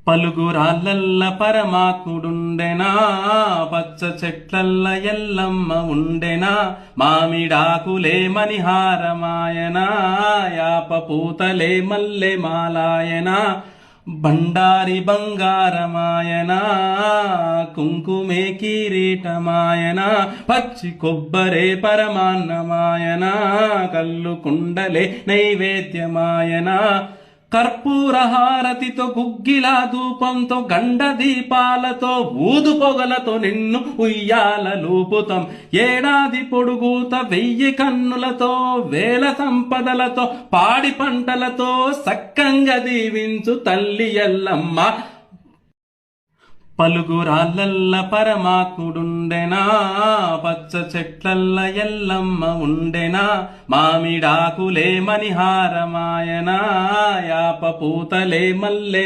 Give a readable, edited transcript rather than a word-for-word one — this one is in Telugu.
పలుగురాళ్ళల్ల పరమాత్ముడుండెనా, పచ్చ చెట్లల్ల ఎల్లమ్మ ఉండెనా, మామిడాకులే మణిహారమాయనా, యాప పూతలే మల్లె మాలాయనా, బండారి బంగారమాయనా, కుంకుమే కిరీటమాయనా, పచ్చి కొబ్బరే పరమాన్నమాయనా, కల్లు కుండలే నైవేద్యమాయనా, కర్పూర హారతితో గుగ్గిల ధూపంతో గండ దీపాలతో ఊదు పొగలతో నిన్ను ఉయ్యాలలూపుతాం. ఏడాది పొడుగుత 1000 కన్నులతో వేల సంపదలతో పాడి పంటలతో సక్కంగా దీవించు తల్లి ఎల్లమ్మ. పలుగురాళ్ళల్ల పరమాత్ముడుండెనా, పచ్చ చెట్లల్ల ఎల్లమ్మ ఉండెనా, మామిడాకులే మణిహారమాయనా, యాప పూతలే మల్లె